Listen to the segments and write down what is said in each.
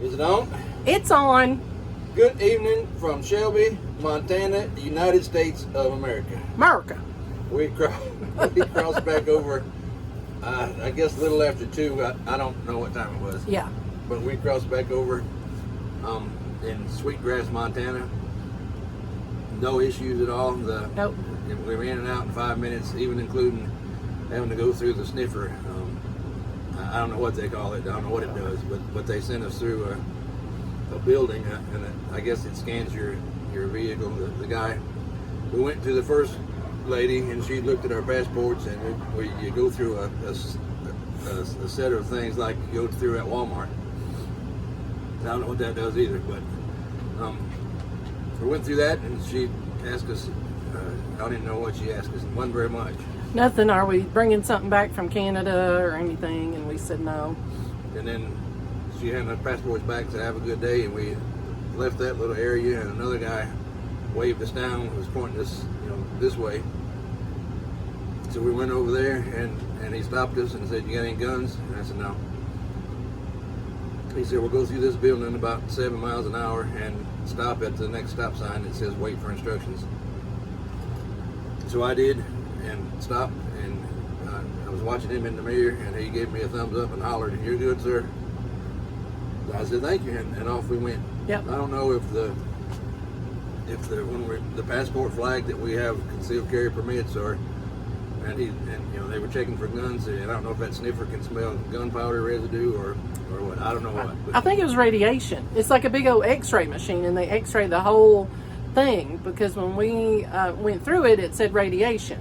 Is it on? It's on. Good evening from Shelby, Montana, the United States of America. America. We crossed back over, I guess a little after 2. I don't know what time it was. Yeah. But we crossed back over in Sweetgrass, Montana. No issues at all. Nope. We were in and out in 5 minutes, even including having to go through the sniffer. I don't know what they call it. I don't know what it does, but they sent us through a building, and I guess it scans your vehicle. The guy, we went to the first lady, and she looked at our passports, and you go through a set of things like you go through at Walmart. I don't know what that does either, but we went through that, and she asked us. I don't even know what she asked us. It wasn't very much. Nothing. Are we bringing something back from Canada or anything? And we said no. And then she handed our passports back and said, "Have a good day." And we left that little area, and another guy waved us down, was pointing us, this way. So we went over there, and he stopped us and said, "You got any guns?" And I said, "No." He said, "We'll go through this building about 7 miles an hour and stop at the next stop sign that says wait for instructions." So I did, and stopped, and I was watching him in the mirror, and he gave me a thumbs up and hollered, "You're good, sir." I said, "Thank you," and off we went. Yep. I don't know if the passport flagged that we have concealed carry permits, and they were checking for guns, and I don't know if that sniffer can smell gunpowder residue or what. I don't know what. But I think it was radiation. It's like a big old X-ray machine, and they X-ray the whole thing, because when we went through it, it said radiation.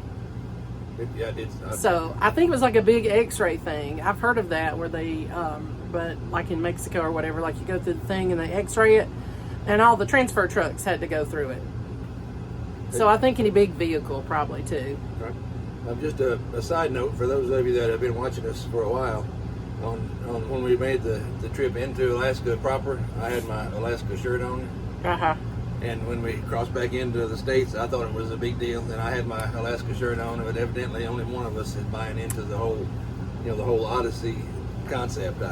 So I think it was like a big X-ray thing. I've heard of that where they, but like in Mexico or whatever, like you go through the thing and they X-ray it, and all the transfer trucks had to go through it. So I think any big vehicle probably too. Right. Just a side note for those of you that have been watching us for a while, on when we made the trip into Alaska proper, I had my Alaska shirt on. And when we crossed back into the States, I thought it was a big deal. And I had my Alaska shirt on, but evidently only one of us is buying into the whole, the whole Odyssey concept.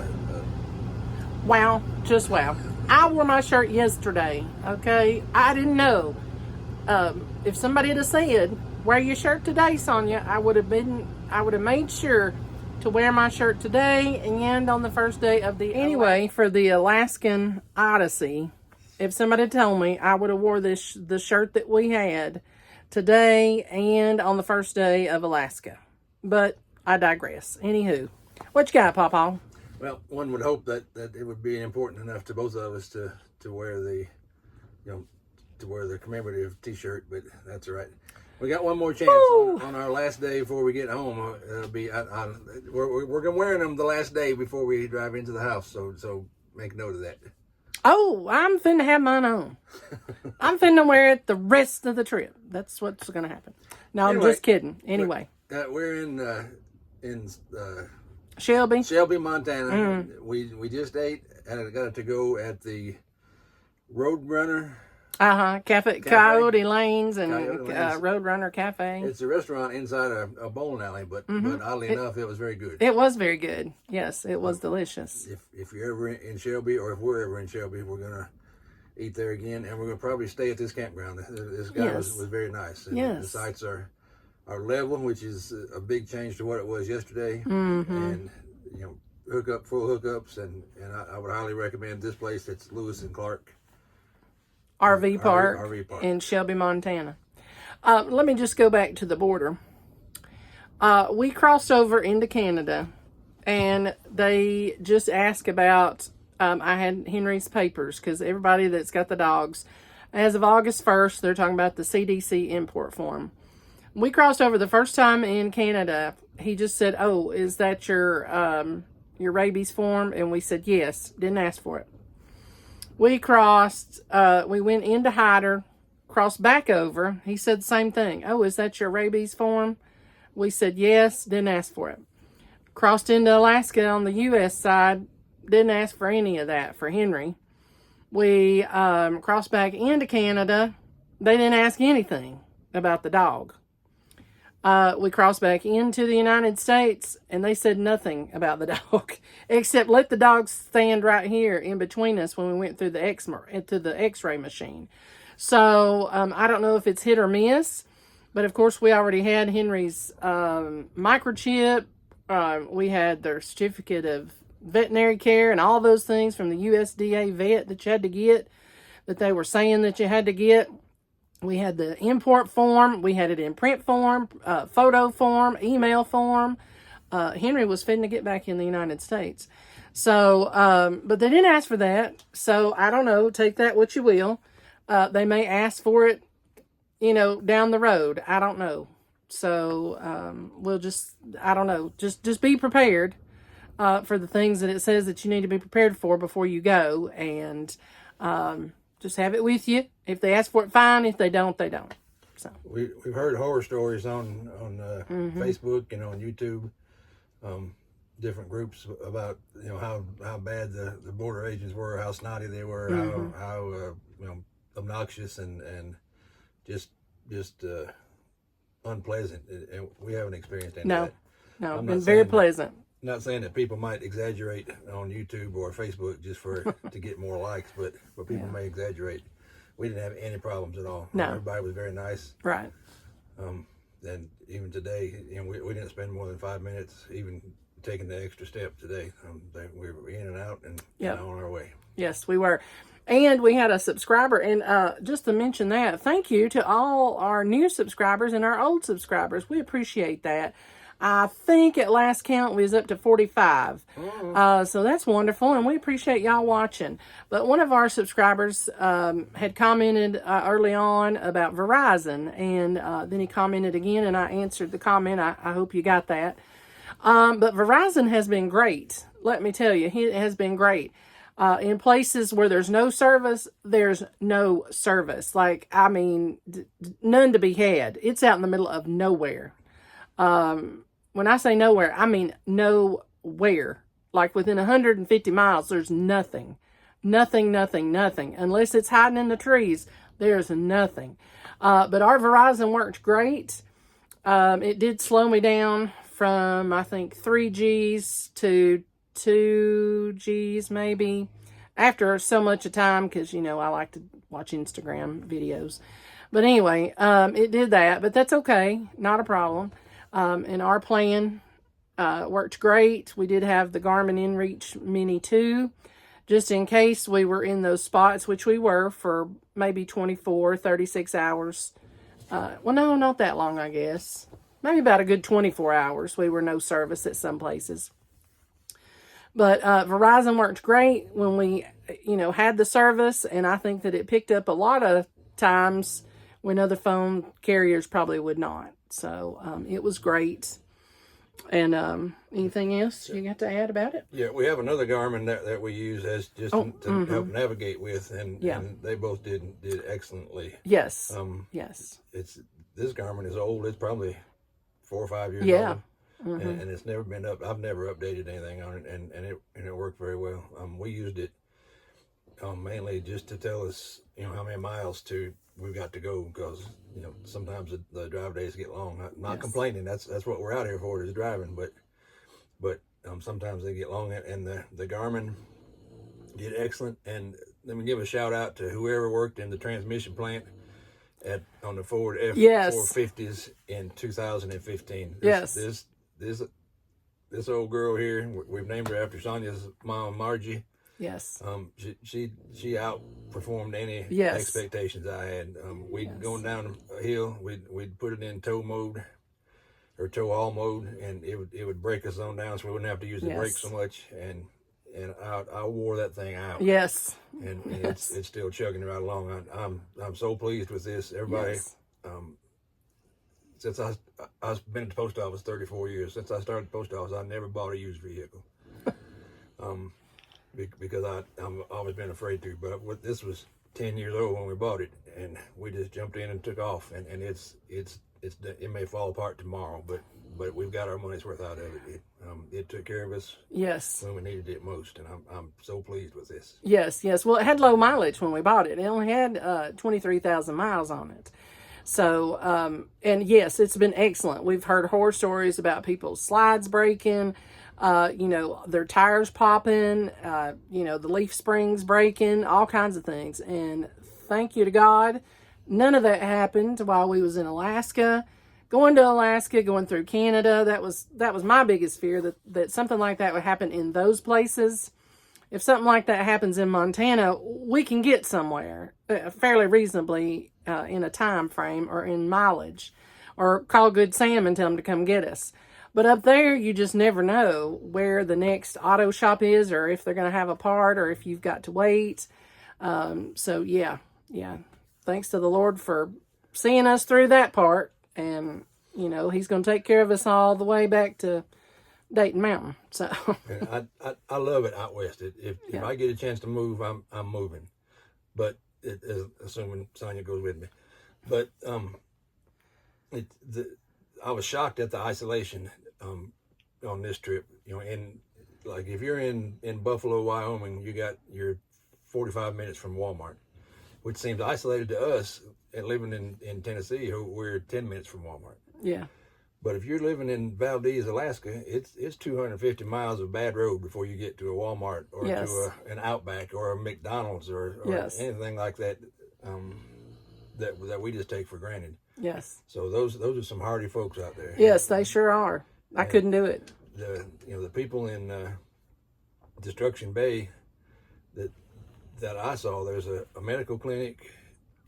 Wow, just wow. I wore my shirt yesterday, okay? I didn't know. If somebody had said, "Wear your shirt today, Sonia," I would have made sure to wear my shirt today and on the first day of the... Anyway, for the Alaskan Odyssey, if somebody told me, I would have wore the shirt that we had today and on the first day of Alaska. But I digress. Anywho, what you got, Pawpaw? Well, one would hope that it would be important enough to both of us to wear the, to wear the commemorative T-shirt, but that's all right. We got one more chance on our last day before we get home. It'll be we're gonna wear them the last day before we drive into the house. So make note of that. Oh, I'm finna have mine on. I'm finna wear it the rest of the trip. That's what's gonna happen. No, anyway, I'm just kidding. Anyway, we're in Shelby, Montana. Mm-hmm. We just ate, and I got to go at the Roadrunner. Cafe. Coyote Lanes and Roadrunner Cafe. It's a restaurant inside a bowling alley, but oddly enough, it was very good. It was very good. Yes, it was delicious. If you're ever in Shelby, or if we're ever in Shelby, we're gonna eat there again, and we're gonna probably stay at this campground. This guy was very nice. And the sites are level, which is a big change to what it was yesterday. And full hookups, and I would highly recommend this place. It's Lewis and Clark RV Park in Shelby, Montana. Let me just go back to the border. We crossed over into Canada, and they just asked about, I had Henry's papers, because everybody that's got the dogs, as of August 1st, they're talking about the CDC import form. We crossed over the first time in Canada. He just said, "Oh, is that your rabies form?" And we said, "Yes." Didn't ask for it. We crossed, we went into Hyder, crossed back over. He said the same thing. "Oh, is that your rabies form?" We said yes, didn't ask for it. Crossed into Alaska on the U.S. side, didn't ask for any of that for Henry. We crossed back into Canada. They didn't ask anything about the dog. We crossed back into the United States, and they said nothing about the dog, except let the dog stand right here in between us when we went through the X-ray machine. So I don't know if it's hit or miss, but of course we already had Henry's microchip. We had their certificate of veterinary care and all those things from the USDA vet that you had to get, that they were saying that you had to get. We had the import form. We had it in print form, photo form, email form. Henry was fitting to get back in the United States. So, but they didn't ask for that. So I don't know. Take that what you will. They may ask for it, down the road. I don't know. So we'll just, I don't know. Just be prepared for the things that it says that you need to be prepared for before you go. And just have it with you. If they ask for it, fine. If they don't, they don't. So we've heard horror stories on Facebook and on YouTube, different groups about how bad the border agents were, how snotty they were, how obnoxious and just unpleasant. And we haven't experienced any of that. No, been very pleasant. Not saying that people might exaggerate on YouTube or Facebook just to get more likes, but people may exaggerate. We didn't have any problems at all. No. Everybody was very nice. Right. And even today, we didn't spend more than 5 minutes even taking the extra step today. We were in and out and on our way. Yes, we were. And we had a subscriber, and just to mention that, thank you to all our new subscribers and our old subscribers. We appreciate that. I think at last count we was up to 45. So that's wonderful, and we appreciate y'all watching. But one of our subscribers had commented early on about Verizon, and then he commented again, and I answered the comment. I hope you got that. But Verizon has been great. Let me tell you, it has been great. In places where there's no service, there's no service. Like, I mean, none to be had. It's out in the middle of nowhere. When I say nowhere, I mean nowhere. Like within 150 miles, there's nothing. Nothing. Unless it's hiding in the trees, there's nothing. But our Verizon worked great. It did slow me down from, I think, 3Gs to 2Gs maybe. After so much of time, because, I like to watch Instagram videos. But anyway, it did that. But that's okay. Not a problem. And our plan worked great. We did have the Garmin InReach Mini 2, just in case we were in those spots, which we were for maybe 24, 36 hours. Well, no, not that long, I guess. Maybe about a good 24 hours. We were no service at some places. But Verizon worked great when we, had the service. And I think that it picked up a lot of times when other phone carriers probably would not. So it was great. And anything else you got to add about it? Yeah, we have another Garmin that we use as just to help navigate with, and they both did excellently. Yes. Yes. This Garmin is old. It's probably 4 or 5 years old. And it's never been up. I've never updated anything on it, and it worked very well. We used it mainly just to tell us, how many miles we've got to go, because sometimes the drive days get long. Not complaining. That's what we're out here for, is driving. But sometimes they get long, and the Garmin did excellent. And let me give a shout out to whoever worked in the transmission plant on the Ford F450s in 2015. This old girl here, we've named her after Sonia's mom, Margie. Yes. She outperformed any expectations I had. We'd going down a hill, we'd put it in tow mode or tow all mode, and it would break us on down, so we wouldn't have to use the brakes so much. And I wore that thing out. Yes. And it's still chugging right along. I'm so pleased with this. Everybody. Since I've been at the post office 34 years. Since I started the post office, I never bought a used vehicle. Because I've always been afraid to. But this was 10 years old when we bought it, and we just jumped in and took off. And it may fall apart tomorrow, but we've got our money's worth out of it. It took care of us when we needed it most, and I'm so pleased with this. Yes. Well, it had low mileage when we bought it. It only had 23,000 miles on it. So, and yes, it's been excellent. We've heard horror stories about people's slides breaking, their tires popping, the leaf springs breaking, all kinds of things. And thank you to God, none of that happened while we was in Alaska. Going to Alaska, going through Canada, that was my biggest fear, that something like that would happen in those places. If something like that happens in Montana, we can get somewhere fairly reasonably in a time frame or in mileage, or call Good Sam and tell them to come get us. But up there, you just never know where the next auto shop is, or if they're going to have a part, or if you've got to wait. So yeah. Thanks to the Lord for seeing us through that part. And, he's going to take care of us all the way back to Dayton Mountain. So I love it out west. If I get a chance to move, I'm moving. But assuming Sonia goes with me. But I was shocked at the isolation on this trip. And like if you're in Buffalo, Wyoming, you're 45 minutes from Walmart, which seems isolated to us. And living in Tennessee, we're 10 minutes from Walmart. Yeah. But if you're living in Valdez, Alaska, it's 250 miles of bad road before you get to a Walmart or to an Outback or a McDonald's or anything like that that we just take for granted. Yes. So those are some hardy folks out there. Yes, they sure are. I couldn't do it. The people in Destruction Bay that I saw, there's a medical clinic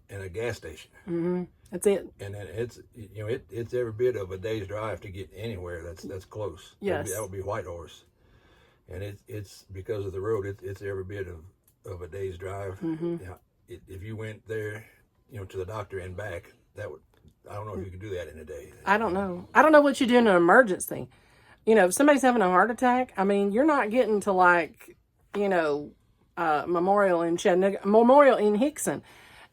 and a gas station. Mm-hmm. That's it. And then it's every bit of a day's drive to get anywhere that's close. Yes. That would be Whitehorse. And it's because of the road, it's every bit of a day's drive. Mm-hmm. If you went there, to the doctor and back, I don't know if you could do that in a day. I don't know. I don't know what you do in an emergency. If somebody's having a heart attack, you're not getting to Memorial in Chattanooga, Memorial in Hickson.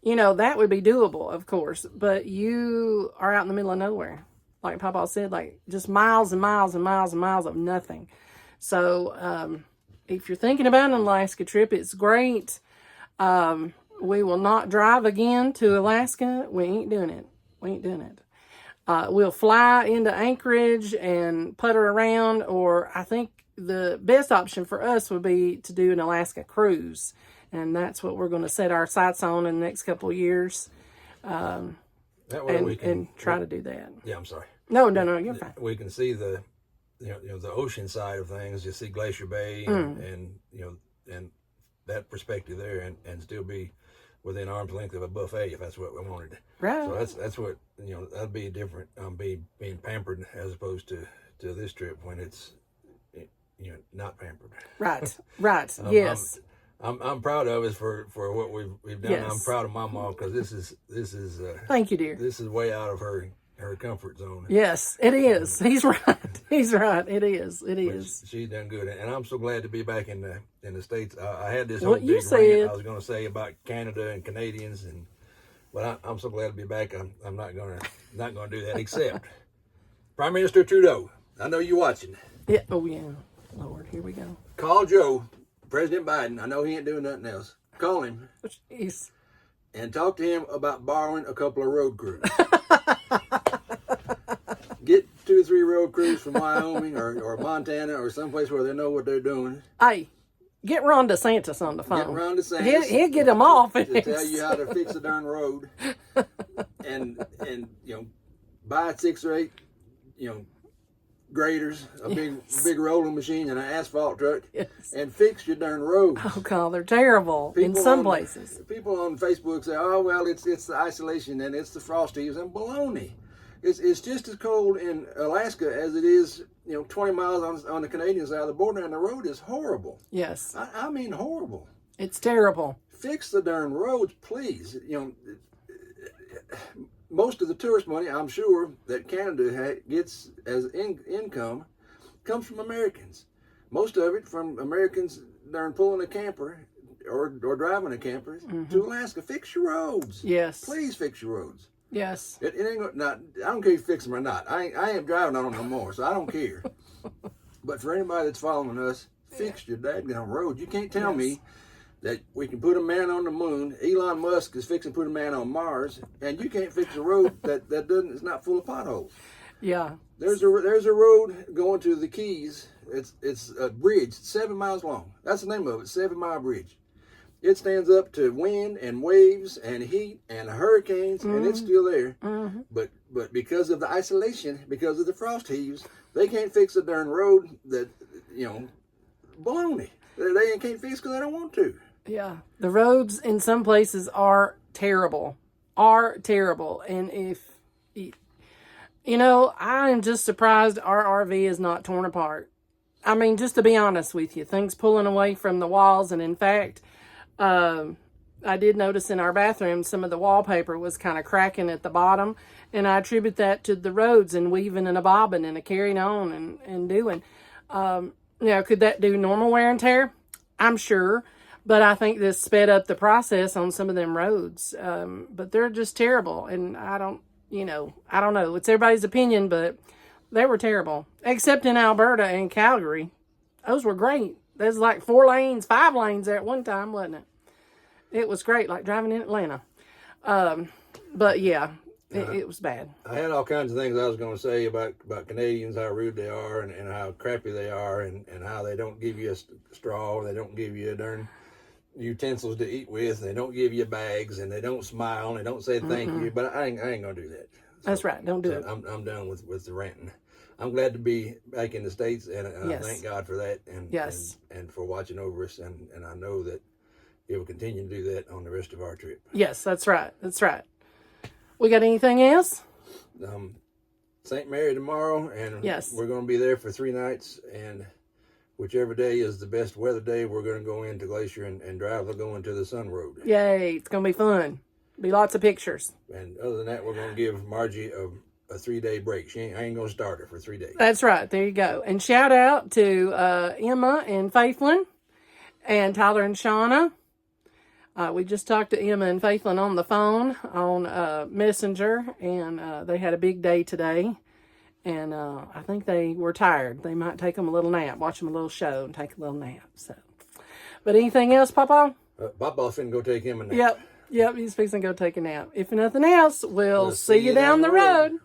That would be doable, of course, but you are out in the middle of nowhere. Like Papa said, just miles and miles and miles and miles of nothing. So, if you're thinking about an Alaska trip, it's great. We will not drive again to Alaska. We ain't doing it. We'll fly into Anchorage and putter around, or I think the best option for us would be to do an Alaska cruise. And that's what we're going to set our sights on in the next couple of years. That way we can try to do that. Yeah, I'm sorry. No, you're fine. We can see the ocean side of things. You see Glacier Bay and that perspective there, and still be within arm's length of a buffet if that's what we wanted. Right. So that's what that'd be different. Being pampered as opposed to this trip when it's not pampered. Right. Yes. I'm proud of us for what we've done. Yes. I'm proud of my mom because this is thank you, dear. This is way out of her comfort zone. Yes, it is. He's right. It is. She's done good, and I'm so glad to be back in the States. I had this whole big rant I was going to say about Canada and Canadians, but I'm so glad to be back. I'm not gonna do that. Except Prime Minister Trudeau. I know you're watching. Yeah. Oh yeah. Lord, here we go. Call Joe. President Biden, I know he ain't doing nothing else. Call him. Jeez. And talk to him about borrowing a couple of road crews. Get 2 or 3 road crews from Wyoming or Montana or someplace where they know what they're doing. Hey, get Ron DeSantis on the phone. Get Ron DeSantis. He'll get them off. To tell you how to fix the darn road. and buy 6 or 8, graders, a big rolling machine, and an asphalt truck, and fix your darn roads. Oh God, they're terrible in some places. People on Facebook say, "Oh well, it's the isolation and it's the frost heaves," and baloney. It's just as cold in Alaska as it is, 20 miles on the Canadian side of the border, and the road is horrible. Yes, I mean horrible. It's terrible. Fix the darn roads, please. Most of the tourist money, I'm sure, that Canada gets as income comes from Americans. Most of it from Americans darn pulling a camper or driving a camper to Alaska. Fix your roads. Yes. Please fix your roads. Yes. It ain't not. I don't care if you fix them or not. I ain't driving on them no more, so I don't care. But for anybody that's following us, fix your dadgum roads. You can't tell me that we can put a man on the moon. Elon Musk is fixing to put a man on Mars, and you can't fix a road that doesn't. It's not full of potholes. Yeah. There's a road going to the Keys. It's a bridge 7 miles long. That's the name of it, 7 Mile Bridge. It stands up to wind and waves and heat and hurricanes, and it's still there. But because of the isolation, because of the frost heaves, they can't fix a darn road that, baloney. They can't fix because they don't want to. Yeah. The roads in some places are terrible. And if, I am just surprised our RV is not torn apart. I mean, just to be honest with you, things pulling away from the walls. And in fact, I did notice in our bathroom, some of the wallpaper was kind of cracking at the bottom. And I attribute that to the roads and weaving and a bobbing and a carrying on and doing. Could that do normal wear and tear? I'm sure. But I think this sped up the process on some of them roads. But they're just terrible. And I don't know. It's everybody's opinion, but they were terrible. Except in Alberta and Calgary. Those were great. There's like 4 lanes, 5 lanes there at one time, wasn't it? It was great, like driving in Atlanta. But yeah, it was bad. I had all kinds of things I was going to say about Canadians, how rude they are and how crappy they are and how they don't give you a straw, they don't give you a darn utensils to eat with, they don't give you bags, and they don't smile, and they don't say thank you, but I ain't going to do that. That's right, don't do it. I'm done with the ranting. I'm glad to be back in the States, and yes. I thank God for that, and for watching over us, and I know that He will continue to do that on the rest of our trip. Yes, that's right. We got anything else? St. Mary tomorrow, and yes. We're going to be there for 3 nights, and whichever day is the best weather day, we're going to go into Glacier and drive going to the Sun Road. Yay, it's going to be fun. Be lots of pictures. And other than that, we're going to give Margie a 3-day break. I ain't going to start her for 3 days. That's right. There you go. And shout out to Emma and Faithlin and Tyler and Shauna. We just talked to Emma and Faithlin on the phone on Messenger, and they had a big day today. And I think they were tired. They might take them a little nap, watch them a little show, and take a little nap. So, but anything else, Papa? Papa's finna go take him a nap. Yep. He's fixing to go take a nap. If nothing else, we'll see you down the road.